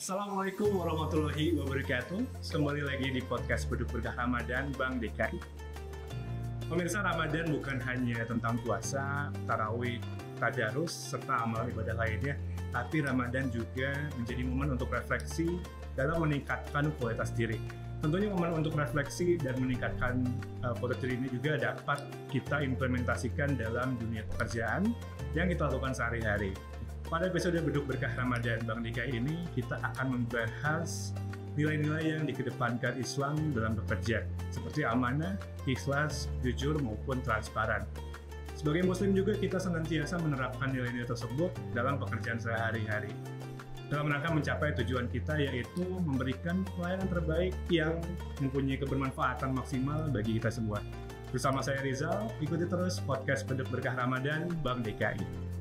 Assalamualaikum warahmatullahi wabarakatuh. Kembali lagi di podcast Beduk Berkah Ramadan Bank DKI. Pemirsa, Ramadan bukan hanya tentang puasa, tarawih, tadarus, serta amal ibadah lainnya, tapi Ramadan juga menjadi momen untuk refleksi dalam meningkatkan kualitas diri. Tentunya momen untuk refleksi dan meningkatkan kualitas diri ini juga dapat kita implementasikan dalam dunia pekerjaan yang kita lakukan sehari-hari. Pada episode Beduk Berkah Ramadan Bank DKI ini, kita akan membahas nilai-nilai yang dikedepankan Islam dalam bekerja, seperti amanah, ikhlas, jujur, maupun transparan. Sebagai Muslim juga kita senantiasa menerapkan nilai-nilai tersebut dalam pekerjaan sehari-hari, dalam rangka mencapai tujuan kita, yaitu memberikan pelayanan terbaik yang mempunyai kebermanfaatan maksimal bagi kita semua. Bersama saya Rizal, ikuti terus podcast Beduk Berkah Ramadan Bank DKI.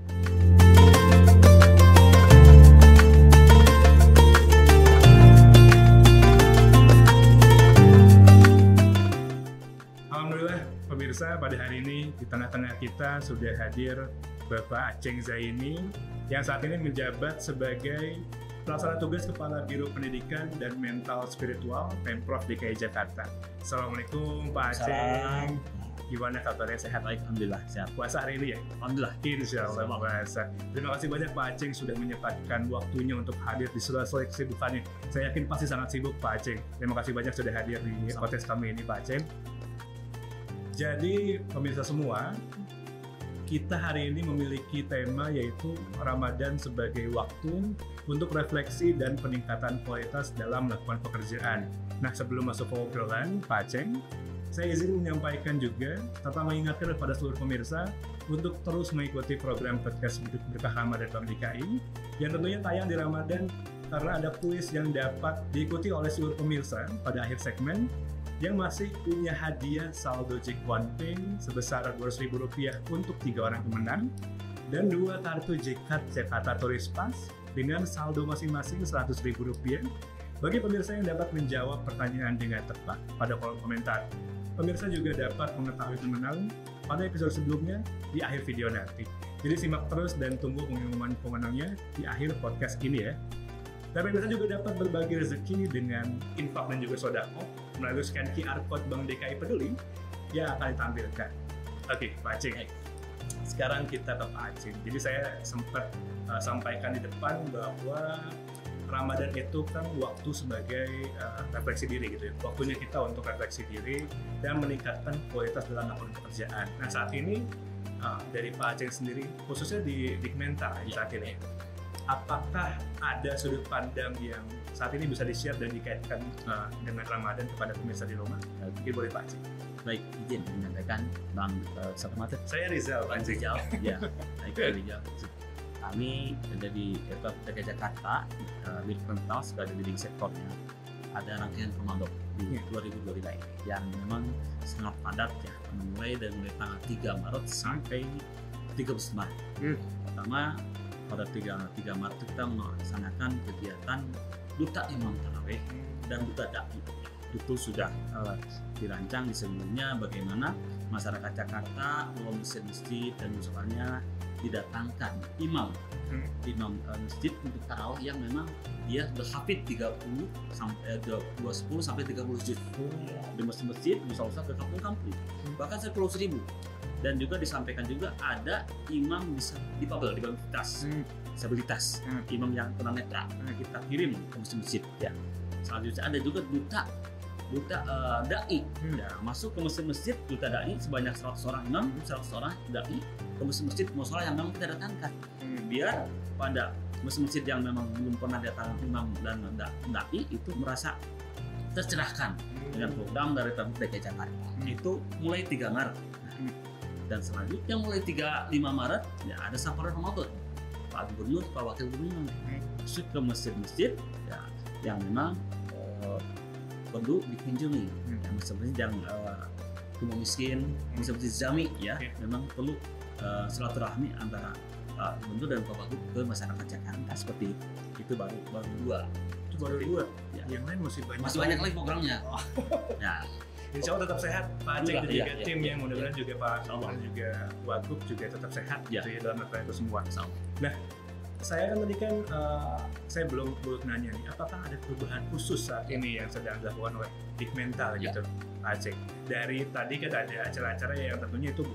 Alhamdulillah pemirsa, pada hari ini di tengah-tengah kita sudah hadir Bapak Aceng Zaini yang saat ini menjabat sebagai Pelaksana Tugas Kepala Biro Pendidikan dan Mental Spiritual Pemprov DKI Jakarta. Assalamualaikum Pak Aceng. Gimana kabarnya, sehat? Baik, alhamdulillah sehat. Puasa hari ini ya? Alhamdulillah. Insya Allah puasa. Terima kasih banyak Pak Aceng sudah menyempatkan waktunya untuk hadir di sela-sela kesibukannya. Saya yakin pasti sangat sibuk Pak Aceng. Terima kasih banyak sudah hadir di podcast kami ini Pak Aceng. Jadi pemirsa semua, kita hari ini memiliki tema yaitu Ramadan sebagai waktu untuk refleksi dan peningkatan kualitas dalam melakukan pekerjaan. Nah, sebelum masuk ke obrolan Pak Aceng, saya izin menyampaikan juga serta mengingatkan kepada seluruh pemirsa untuk terus mengikuti program podcast Beduk Berkah Ramadan Bank DKI yang tentunya tayang di Ramadan, karena ada kuis yang dapat diikuti oleh seluruh pemirsa pada akhir segmen yang masih punya hadiah saldo Jackpot sebesar Rp200.000 untuk 3 orang pemenang dan 2 kartu Jcard Jakarta Tourist Pass dengan saldo masing-masing Rp100.000 bagi pemirsa yang dapat menjawab pertanyaan dengan tepat pada kolom komentar. Pemirsa juga dapat mengetahui pemenang pada episode sebelumnya di akhir video nanti. Jadi simak terus dan tunggu pengumuman pemenangnya di akhir podcast ini ya. Dan pemirsa juga dapat berbagi rezeki dengan infak dan juga sodako melalui scan QR Code Bank DKI Peduli yang akan ditampilkan. Oke, Pak Aceng. Sekarang kita ke Pak Aceng. Jadi saya sempat sampaikan di depan bahwa Ramadan itu kan waktu sebagai refleksi diri gitu ya. Waktunya kita untuk refleksi diri dan meningkatkan kualitas dalam melakukan pekerjaan. Nah, saat ini dari Pak Aceng sendiri, khususnya di Kementar saat ini, apakah ada sudut pandang yang saat ini bisa di-share dan dikaitkan dengan Ramadan kepada pemirsa di rumah? Mungkin boleh Pak Aceng. Baik, izin menyampaikan Bang Selamat. Saya Rizal, Pak Aceng. Ya, baik Rizal. Kami ada di DKI Jakarta, di Mental sebagai leading sektornya. Ada rangkaian komando di 2022 ini yang memang sangat padat ya, mulai tanggal 3 Maret sampai 30 Maret. Pertama, pada 3 Maret kita melaksanakan kegiatan Duta Imam Tarawih dan Duta Da'i. Itu sudah dirancang di sebelumnya bagaimana masyarakat Jakarta, masjid dan musolanya didatangkan imam masjid untuk tarawih yang memang dia berhafid 30 sampai 20 sampai 30 juz. Di masjid musola ke kampung-kampung bahkan 10.000. Dan juga disampaikan juga ada imam difabel, disabilitas, imam yang tunanetra kita kirim ke masjid ya. Selanjutnya ada juga duta da'i ya, masuk ke masjid duta da'i sebanyak 100 orang imam, 100 orang da'i ke masjid musola yang memang kita datangkan biar pada masjid yang memang belum pernah datang imam dan da'i itu merasa tercerahkan dengan program dari Pemprov DKI Jakarta. Itu mulai 3 Maret. Dan selanjutnya mulai 5 Maret ya ada saparan Ramadan. Pak Gubernur, Pak Wakil Gubernur masuk ke masjid-masjid ya, yang memang perlu dikunjungi. Masjid-masjid yang rumah miskin, masjid-masjid jami ya, memang perlu silaturahmi antara Pak Gubernur dan Pak Wagub ke masyarakat Jakarta seperti itu. Baru 2. Itu baru 2. Ya. Yang lain masih banyak lagi programnya. Ya. Insya Allah tetap sehat Pak Aceng dan juga tim yang mudah-mudahan juga Pak Wagub juga tetap sehat gitu ya dalam melakukan itu semua. Nah, saya kan tadi kan saya belum nanya nih, apakah ada perubahan khusus saat ini yang sedang dilakukan oleh Digmental gitu, Pak Aceng? Dari tadi kan ada acara-acara yang tentunya itu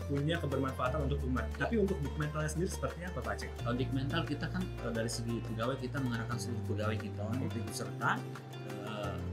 punya kebermanfaatan untuk umat. Tapi untuk Digmental sendiri seperti apa, Pak Aceng? Kalau Digmental kita kan dari segi pegawai kita mengarahkan seluruh pegawai kita untuk ikut serta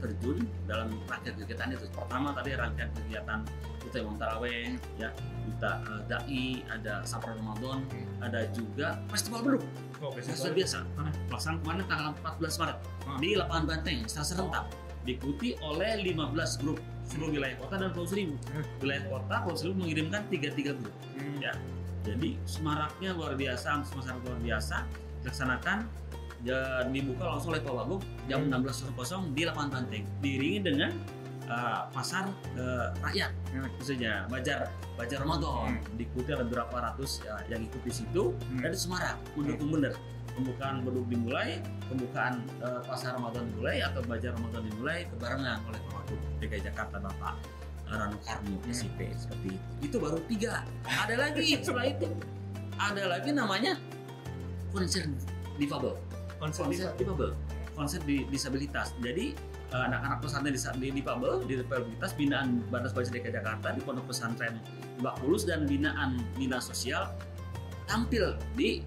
terjun dalam rangkaian kegiatan itu. Pertama tadi rangkaian kegiatan kita yang taraweh, ya kita dai, ada Safar Ramadan, ada juga festival beduk. Oh, Festival biasa. Pelaksanaan kemarin tanggal 14 Maret di Lapangan Banteng secara serentak. Diikuti oleh 15 grup seluruh wilayah kota dan Pulau Seribu. Wilayah kota Pulau Seribu mengirimkan 33 grup. Ya. Jadi semaraknya luar biasa, masyarakat luar biasa dilaksanakan dan dibuka langsung oleh Pak Wagub jam 16.00 di Lapangan Banteng. Diiringi dengan pasar rakyat, khususnya Bajar Ramadan. Diikuti oleh berapa ratus yang ikut di situ. Dan di Semarang, mendukung bener. Pembukaan beduk dimulai, pembukaan pasar Ramadan dimulai atau Bajar Ramadan dimulai kebarengan oleh Pak Wagub DKI Jakarta Bapak Rano Karno SIP seperti itu. Itu baru 3. Ada lagi setelah itu, ada lagi namanya konser difabel. Konser disabilitas. Jadi anak-anak pesantren difabel, disabilitas binaan Badas Baca DKI Jakarta di Pondok Pesantren Lebak Bulus dan binaan Dinas Sosial tampil di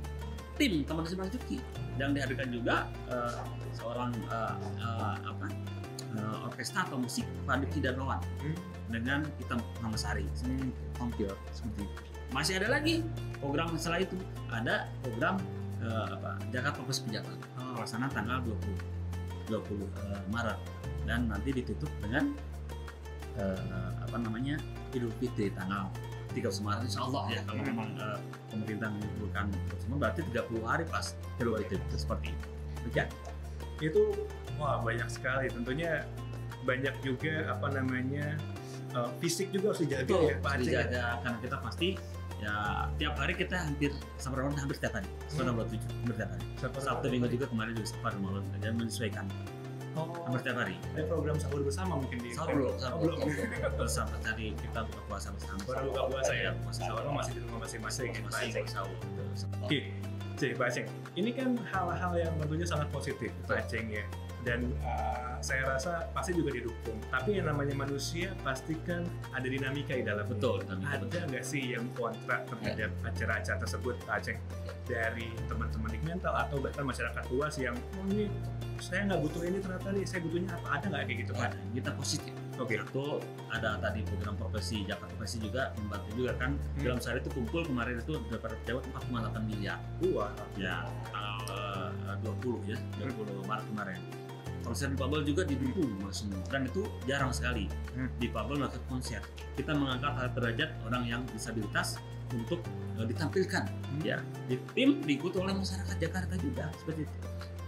tim Taman Nasional Juki yang dihadirkan juga seorang orkestra atau musik Paduki dan Rowan dengan Hitam Ramasari tampil seperti itu. Masih ada lagi program setelah itu, ada program Jakarta Fokus Pejabat pelaksanaan tanggal 20 Maret dan nanti ditutup dengan Idul Fitri tanggal 30 Maret insya Allah ya, kalau memang pemerintah menyebutkan semua berarti 30 hari pas Idul Fitri itu seperti itu. Ya. Itu wah banyak sekali, tentunya banyak juga fisik juga harus dijaga ya Pak Aceng. Dijaga karena kita pasti ya tiap hari kita hampir setiap hari. Setelah 27 hampir tiap hari. Sabtu Minggu juga kemarin juga Safar Ramadan dan menyesuaikan. Hampir tiap hari. Ada program sahur bersama mungkin di sahur bersama tadi kita buka puasa bersama. Baru buka puasa ya. Sahur masih di rumah masing-masing. Masih sahur. Oke, jadi Pak Aceng, ini kan hal-hal yang tentunya sangat positif Pak Aceng ya. Dan saya rasa pasti juga didukung. Tapi yang namanya manusia pasti kan ada dinamika di dalam. Betul. Ada nggak sih yang kontra terhadap acara-acara tersebut Pak Aceng? Dari teman-teman Digmental atau bahkan masyarakat luas yang ini saya nggak butuh ini ternyata nih, saya butuhnya apa? Ada nggak kayak gitu Pak? Kita positif. Oke. Satu ada tadi program profesi Jakarta Profesi juga membantu juga kan. Dalam sehari itu kumpul kemarin itu dapat jawab 4,8 miliar. Wah. Ya tanggal 20 Maret kemarin. Konser difabel juga didukung semua dan itu jarang sekali difabel melakukan konser. Kita mengangkat derajat orang yang disabilitas untuk ditampilkan ya di tim, diikuti oleh masyarakat Jakarta juga seperti itu.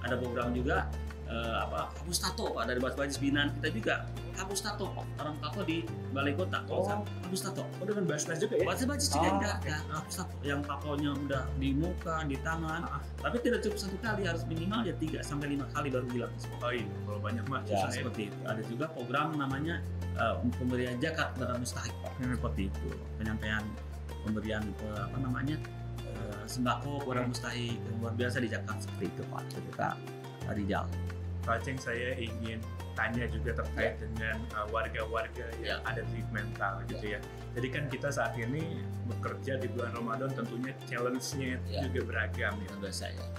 Ada program juga hapus tato Pak, dari Bajis binaan kita juga hapus tato Pak, orang tato di balai kota hapus tato. Dengan Basnas juga ya? Bajis juga ya, hapus tato yang tatonya udah di muka, di tangan, tapi tidak cukup 1 kali, harus minimal ya 3-5 kali baru hilang. Oh iya, kalau banyak mah ya, seperti itu. Ada juga program namanya pemberian zakat kepada mustahik Pak, seperti itu, penyampaian pemberian sembako kepada mustahik yang luar biasa di Jakarta seperti itu Pak. Kita Rijal. Pak Aceng, saya ingin tanya juga terkait dengan warga-warga yang ada di Digmental gitu ya. Jadi kan kita saat ini bekerja di bulan Ramadan, tentunya challenge-nya juga beragam ya.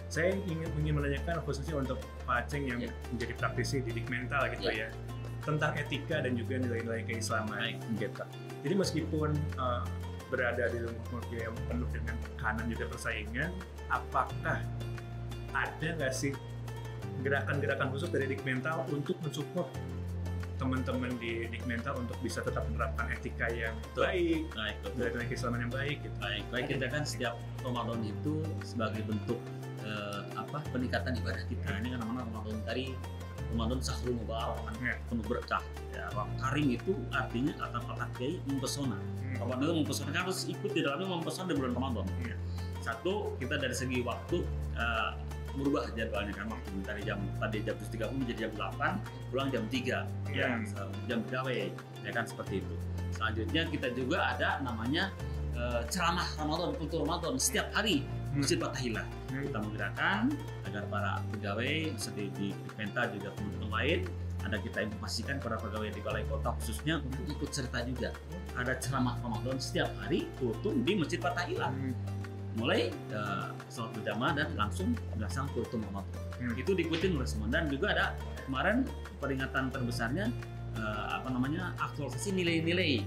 Saya ingin menanyakan khususnya untuk Pak Aceng yang menjadi praktisi di Digmental gitu ya, tentang etika dan juga nilai-nilai keislaman gitu. Jadi meskipun berada di lingkungan yang penuh dengan tekanan juga persaingan, apakah ada nggak sih gerakan-gerakan khusus dari Digmental untuk mensupport teman-teman di Digmental untuk bisa tetap menerapkan etika yang baik, nilai keislaman yang baik gitu. Baik kita kan setiap Ramadan itu sebagai bentuk peningkatan ibadah kita. Ini kan namanya Ramadan tadi, Ramadan Sahrul Mubarak, penuh berkah. Ya, karim itu artinya kata-kata kiai mempesona. Ramadan itu mempesona, kan harus ikut di dalamnya mempesona di bulan Ramadan. Satu, kita dari segi waktu berubah jadwalnya kan, waktu tadi jam 7.30 menjadi jam 8, pulang jam 3 jam pegawai ya kan, seperti itu. Selanjutnya kita juga ada namanya ceramah Ramadan, kultur Ramadan setiap hari Masjid Fathahillah. Kita menggerakkan agar para pegawai di Penta juga teman-teman lain ada kita informasikan para pegawai di Balai Kota khususnya untuk ikut serta juga. Ada ceramah Ramadan setiap hari kultum di Masjid Fathahillah. Mulai sholat berjamaah dan langsung melaksanakan kultum Ramadan. Itu diikuti oleh semua, dan juga ada kemarin peringatan terbesarnya aktualisasi nilai-nilai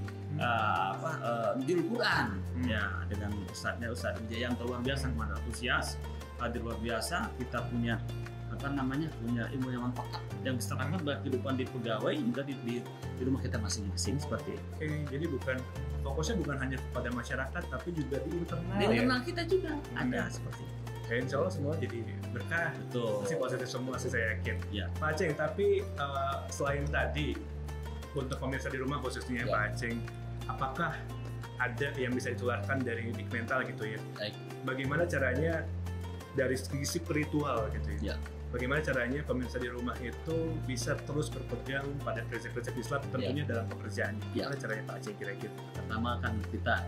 Nurul Quran ya, dengan Ustaz Wijaya yang luar biasa, kemana antusias, hadir luar biasa. Kita punya punya ilmu yang manfaat yang bisa terapkan bagi kehidupan di pegawai juga di rumah kita masing-masing seperti itu. Oke, jadi fokusnya bukan hanya kepada masyarakat tapi juga di internal. Di internal kita juga ada seperti itu. Ya, insya Allah semua jadi berkah. Betul. Pasti positif semua sih, saya yakin. Ya. Pak Aceng, tapi selain tadi untuk pemirsa di rumah khususnya Pak Aceng, apakah ada yang bisa ditularkan dari Big Mental gitu ya? Baik. Bagaimana caranya dari sisi spiritual gitu ya? Bagaimana caranya pemirsa di rumah itu bisa terus berpegang pada prinsip-prinsip Islam tentunya dalam pekerjaannya? Gimana caranya Pak Aceng kira-kira? Pertama kan kita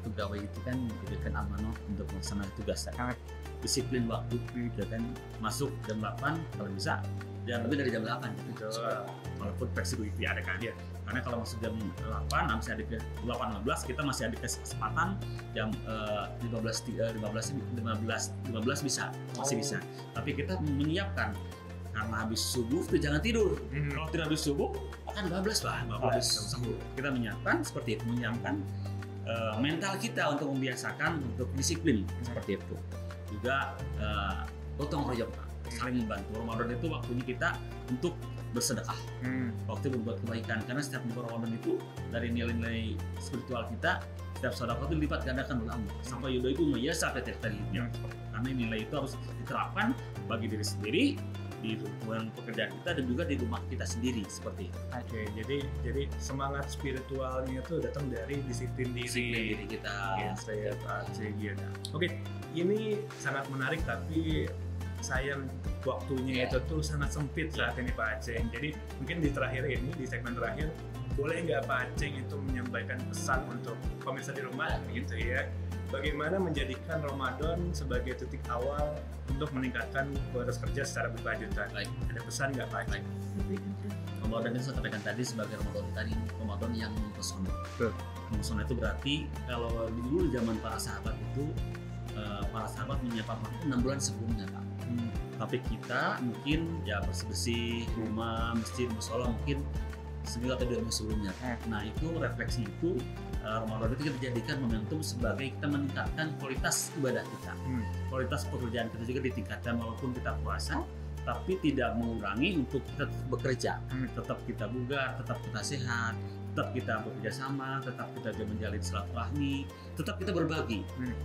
pegawai itu kan diberikan amanah untuk melaksanakan tugasnya. Disiplin waktu, gitu kan, masuk jam 8 kalau bisa, jangan lebih dari jam 8 gitu. Walaupun flexibility ada kan ya. Karena kalau masuk jam 8, masih ada ke 8.15, kita masih ada kesempatan jam 15 bisa, masih bisa. Tapi kita menyiapkan karena habis subuh itu jangan tidur. Kalau tidak habis subuh akan 15 subuh. Kita menyiapkan seperti itu, menyiapkan mental kita untuk membiasakan untuk disiplin seperti itu. Juga gotong royong, saling membantu. Ramadan itu waktunya kita untuk bersedekah, waktu berbuat kebaikan, karena setiap bulan Ramadan itu dari nilai-nilai spiritual kita, setiap sedekah itu dilipat gandakan oleh Allah sampai yaudah itu meyasa tadi-tadinya. Karena nilai itu harus diterapkan bagi diri sendiri, di lingkungan pekerjaan kita, dan juga di rumah kita sendiri seperti itu. Oke, jadi semangat spiritualnya itu datang dari disiplin diri kita. Ya, saya Pak Aceng. Oke, ini sangat menarik tapi sayang waktunya itu tuh sangat sempit saat ini Pak Aceng. Jadi mungkin di terakhir ini, di segmen terakhir, boleh nggak Pak Aceng itu menyampaikan pesan untuk pemirsa di rumah gitu ya? Bagaimana menjadikan Ramadan sebagai titik awal untuk meningkatkan kualitas kerja secara berkelanjutan? Ada pesan nggak Pak Aceng? Ramadan itu saya katakan tadi sebagai Ramadan yang mempesona. Mempesona itu berarti kalau dulu zaman para sahabat itu menyiapkan waktu 6 bulan sebelumnya Pak. Tapi kita mungkin ya bersih-bersih rumah, masjid, musola mungkin seminggu atau 2 minggu sebelumnya. Nah itu refleksi itu Ramadan itu kita jadikan momentum sebagai kita meningkatkan kualitas ibadah kita. Kualitas pekerjaan kita juga ditingkatkan walaupun kita puasa, tapi tidak mengurangi untuk kita bekerja. Tetap kita bugar, tetap kita sehat, tetap kita bekerja sama, tetap kita menjalin silaturahmi, tetap kita berbagi.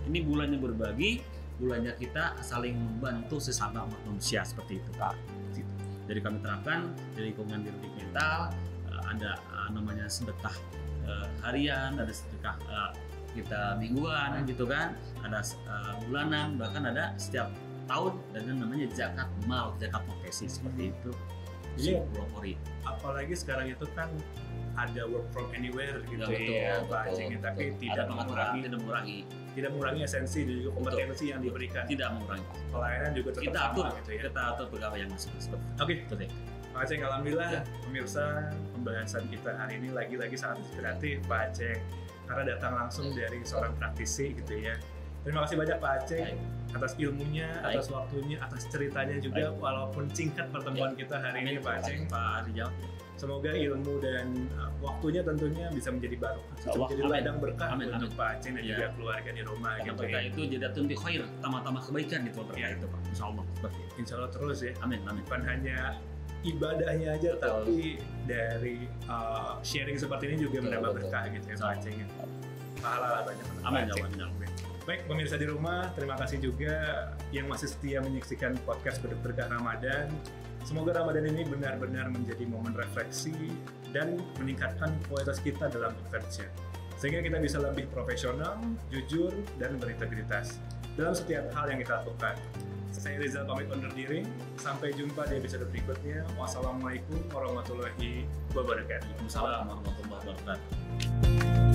Ini bulannya berbagi, bulannya kita saling membantu sesama umat manusia seperti itu Pak. Jadi kami terapkan dari lingkungan Big Mental, ada namanya sedekah harian, ada sedekah kita mingguan gitu kan, ada bulanan, bahkan ada setiap tahun dengan namanya zakat mal, zakat profesi seperti itu. Jadi apalagi sekarang itu kan ada work from anywhere gitu ya Pak Aceng, tapi tidak mengurangi esensi dan juga kompetensi yang diberikan. Tidak mengurangi. Pelayanan juga tetap sama gitu ya. Kita atur pegawai yang masih seperti itu. Oke. Pak Aceng, alhamdulillah pemirsa, pembahasan kita hari ini lagi-lagi sangat inspiratif Pak Aceng, karena datang langsung dari seorang praktisi gitu ya. Terima kasih banyak Pak Aceng atas ilmunya, atas waktunya, atas ceritanya juga, walaupun singkat pertemuan kita hari ini Pak Aceng. Pak Rijal. Semoga ilmu dan waktunya tentunya bisa menjadi barokah, menjadi ladang berkah untuk Pak Aceng dan juga keluarga di rumah gitu ya. Itu jadiatun bi khair, tambah kebaikan gitu berkah itu Pak. Insyaallah seperti itu. Insyaallah terus ya. Amin. Bukan hanya ibadahnya aja, tapi dari sharing seperti ini juga menambah berkah gitu ya Pak Aceng. Pahala banyak. Amin. Baik pemirsa di rumah, terima kasih juga yang masih setia menyaksikan podcast Berkah Ramadan. Semoga Ramadan ini benar-benar menjadi momen refleksi dan meningkatkan kualitas kita dalam bekerja, sehingga kita bisa lebih profesional, jujur, dan berintegritas dalam setiap hal yang kita lakukan. Saya Rizal pamit undur diri. Sampai jumpa di episode berikutnya. Wassalamualaikum warahmatullahi wabarakatuh. Waalaikumsalam warahmatullahi wabarakatuh.